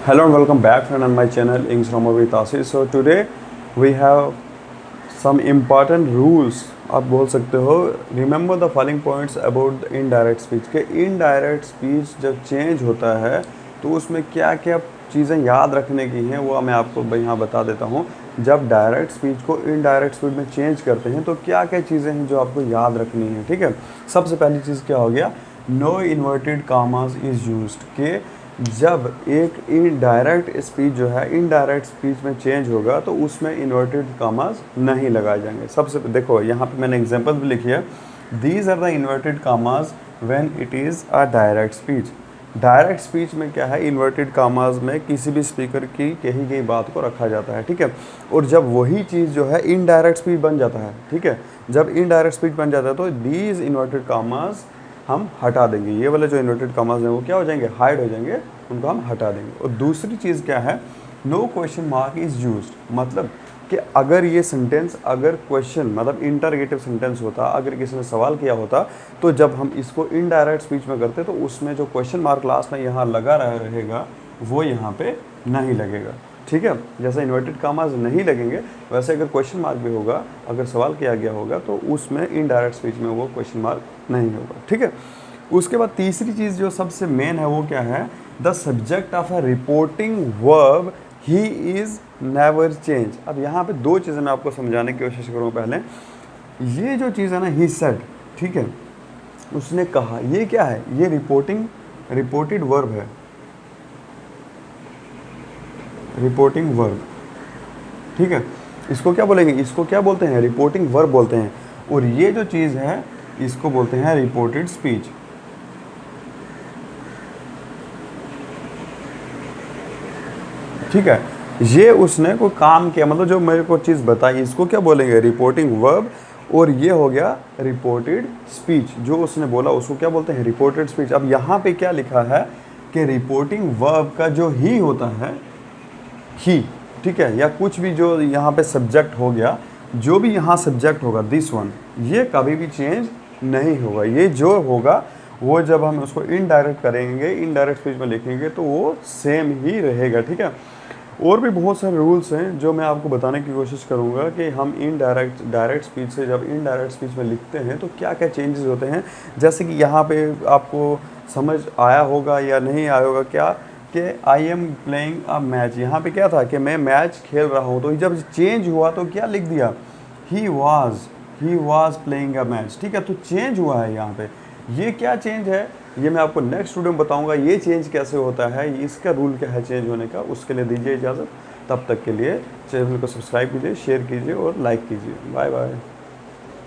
Hello and welcome back friend on my channel English Grammar with Ashish. So today we have some important rules. आप बोल सकते हो remember the following points about the indirect speech के indirect speech जब change होता है तो उसमें क्या क्या चीज़ें याद रखने की हैं वो मैं आपको यहाँ बता देता हूँ। जब डायरेक्ट स्पीच को इनडायरेक्ट स्पीच में चेंज करते हैं तो क्या क्या चीज़ें हैं जो आपको याद रखनी है। ठीक है, सबसे पहली चीज़ क्या हो गया, नो इन्वर्टेड कामास इज़ यूज्ड के जब एक इनडायरेक्ट स्पीच जो है इनडायरेक्ट स्पीच में चेंज होगा तो उसमें इन्वर्टेड कामास नहीं लगाए जाएंगे। सबसे देखो यहाँ पे मैंने एग्जांपल भी लिखी है, दीज आर द इन्वर्टेड कामास when it is a direct speech. Direct speech में क्या है, इन्वर्टेड कामास में किसी भी स्पीकर की कही गई बात को रखा जाता है। ठीक है, और जब वही चीज़ जो है इनडायरेक्ट स्पीच बन जाता है, ठीक है, जब इनडायरेक्ट स्पीच बन जाता है तो दीज इन्वर्टेड कामास हम हटा देंगे। ये वाले जो इन्वर्टेड कामास हैं वो क्या हो जाएंगे, हाइड हो जाएंगे, उनको हम हटा देंगे। और दूसरी चीज़ क्या है, no question mark is used, मतलब कि अगर ये सेंटेंस अगर क्वेश्चन मतलब इंटरगेटिव सेंटेंस होता, अगर किसी ने सवाल किया होता तो जब हम इसको इनडायरेक्ट स्पीच में करते तो उसमें जो क्वेश्चन मार्क लास्ट में यहाँ लगा रहेगा वो यहाँ पे नहीं लगेगा। ठीक है, जैसे इन्वर्टेड कामास नहीं लगेंगे वैसे अगर क्वेश्चन मार्क भी होगा, अगर सवाल किया गया होगा तो उसमें इनडायरेक्ट स्पीच में वो क्वेश्चन मार्क नहीं होगा। ठीक है, उसके बाद तीसरी चीज़ जो सबसे मेन है वो क्या है, the subject of a reporting verb he is never change. अब यहाँ पे दो चीज़ें मैं आपको समझाने की कोशिश करूँगा। पहले ये जो चीज़ है ना, ही सेड, ठीक है, उसने कहा, ये क्या है, ये रिपोर्टेड वर्ब है, रिपोर्टिंग वर्ब। ठीक है, इसको क्या बोलेंगे, इसको क्या बोलते हैं, रिपोर्टिंग वर्ब बोलते हैं। और ये जो चीज़ है इसको बोलते हैं रिपोर्टेड स्पीच। ठीक है, ये उसने कोई काम किया, मतलब जो मेरे को चीज़ बताई इसको क्या बोलेंगे, रिपोर्टिंग वर्ब। और ये हो गया रिपोर्टेड स्पीच, जो उसने बोला उसको क्या बोलते हैं, रिपोर्टेड स्पीच। अब यहाँ पे क्या लिखा है कि रिपोर्टिंग वर्ब का जो ही होता है, ही, ठीक है, या कुछ भी जो यहाँ पे सब्जेक्ट हो गया, जो भी यहाँ सब्जेक्ट होगा दिस वन, ये कभी भी चेंज नहीं होगा। ये जो होगा वो जब हम उसको इनडायरेक्ट करेंगे, इनडायरेक्ट स्पीच में लिखेंगे तो वो सेम ही रहेगा। ठीक है, और भी बहुत सारे रूल्स हैं जो मैं आपको बताने की कोशिश करूंगा कि हम डायरेक्ट स्पीच से जब इनडायरेक्ट स्पीच में लिखते हैं तो क्या क्या चेंजेस होते हैं। जैसे कि यहाँ पे आपको समझ आया होगा या नहीं आया होगा क्या, कि I am playing a match, यहाँ पे क्या था कि मैं मैच खेल रहा हूँ, तो जब चेंज हुआ तो क्या लिख दिया, he was playing a match. ठीक है, तो चेंज हुआ है यहाँ पे, ये क्या चेंज है ये मैं आपको नेक्स्ट वीडियो में बताऊंगा, ये चेंज कैसे होता है, इसका रूल क्या है चेंज होने का। उसके लिए दीजिए इजाज़त, तब तक के लिए चैनल को सब्सक्राइब कीजिए, शेयर कीजिए और लाइक कीजिए। Bye bye.